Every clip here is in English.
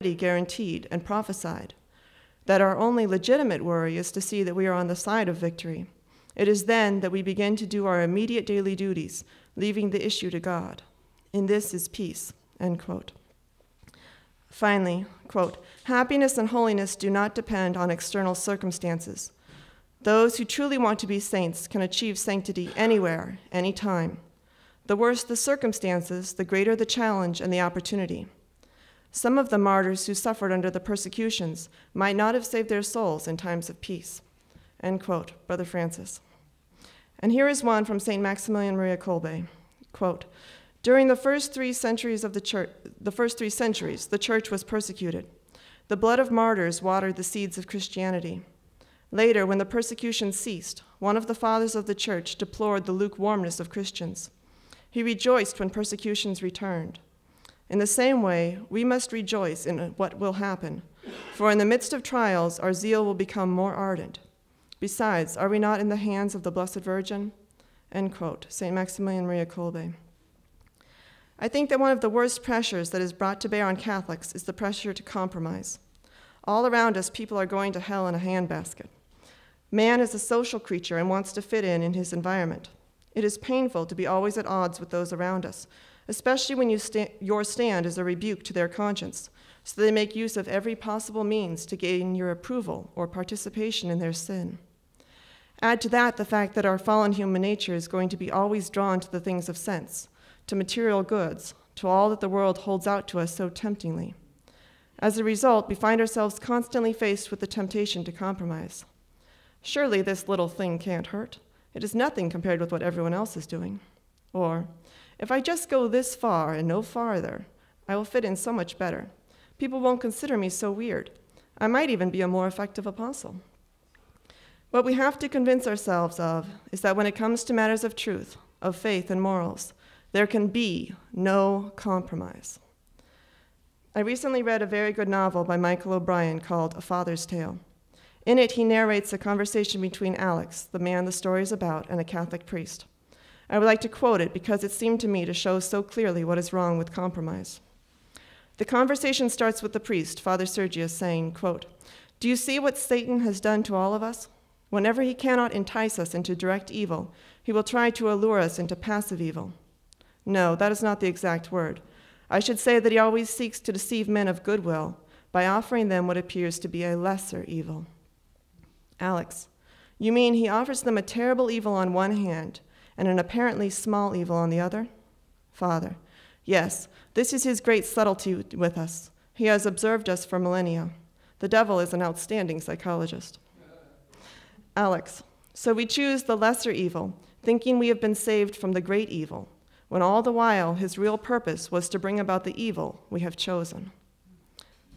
guaranteed and prophesied, that our only legitimate worry is to see that we are on the side of victory. It is then that we begin to do our immediate daily duties, leaving the issue to God. In this is peace, end quote. Finally, quote, happiness and holiness do not depend on external circumstances. Those who truly want to be saints can achieve sanctity anywhere, anytime. The worse the circumstances, the greater the challenge and the opportunity. Some of the martyrs who suffered under the persecutions might not have saved their souls in times of peace. End quote, Brother Francis. And here is one from St. Maximilian Maria Kolbe. Quote, during the first three centuries, the church was persecuted. The blood of martyrs watered the seeds of Christianity. Later, when the persecution ceased, one of the fathers of the church deplored the lukewarmness of Christians. He rejoiced when persecutions returned. In the same way, we must rejoice in what will happen, for in the midst of trials, our zeal will become more ardent. Besides, are we not in the hands of the Blessed Virgin? End quote, St. Maximilian Maria Kolbe. I think that one of the worst pressures that is brought to bear on Catholics is the pressure to compromise. All around us, people are going to hell in a handbasket. Man is a social creature and wants to fit in his environment. It is painful to be always at odds with those around us, especially when your stand is a rebuke to their conscience, so they make use of every possible means to gain your approval or participation in their sin. Add to that the fact that our fallen human nature is going to be always drawn to the things of sense, to material goods, to all that the world holds out to us so temptingly. As a result, we find ourselves constantly faced with the temptation to compromise. Surely this little thing can't hurt. It is nothing compared with what everyone else is doing. Or, if I just go this far and no farther, I will fit in so much better. People won't consider me so weird. I might even be a more effective apostle. What we have to convince ourselves of is that when it comes to matters of truth, of faith and morals, there can be no compromise. I recently read a very good novel by Michael O'Brien called A Father's Tale. In it, he narrates a conversation between Alex, the man the story is about, and a Catholic priest. I would like to quote it because it seemed to me to show so clearly what is wrong with compromise. The conversation starts with the priest, Father Sergius, saying, quote, do you see what Satan has done to all of us? Whenever he cannot entice us into direct evil, he will try to allure us into passive evil. No, that is not the exact word. I should say that he always seeks to deceive men of goodwill by offering them what appears to be a lesser evil. Alex, you mean he offers them a terrible evil on one hand and an apparently small evil on the other? Father, yes, this is his great subtlety with us. He has observed us for millennia. The devil is an outstanding psychologist. Alex, so we choose the lesser evil, thinking we have been saved from the great evil, when all the while his real purpose was to bring about the evil we have chosen.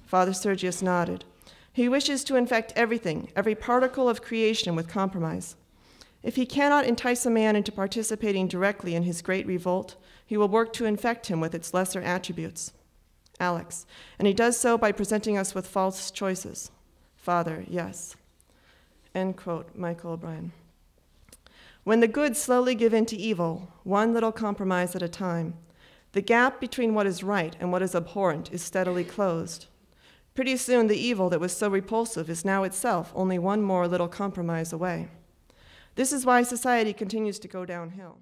Father Sergius nodded. He wishes to infect everything, every particle of creation with compromise. If he cannot entice a man into participating directly in his great revolt, he will work to infect him with its lesser attributes. Alex, and he does so by presenting us with false choices. Father, yes. End quote, Michael O'Brien. When the good slowly give in to evil, one little compromise at a time, the gap between what is right and what is abhorrent is steadily closed. Pretty soon, the evil that was so repulsive is now itself only one more little compromise away. This is why society continues to go downhill.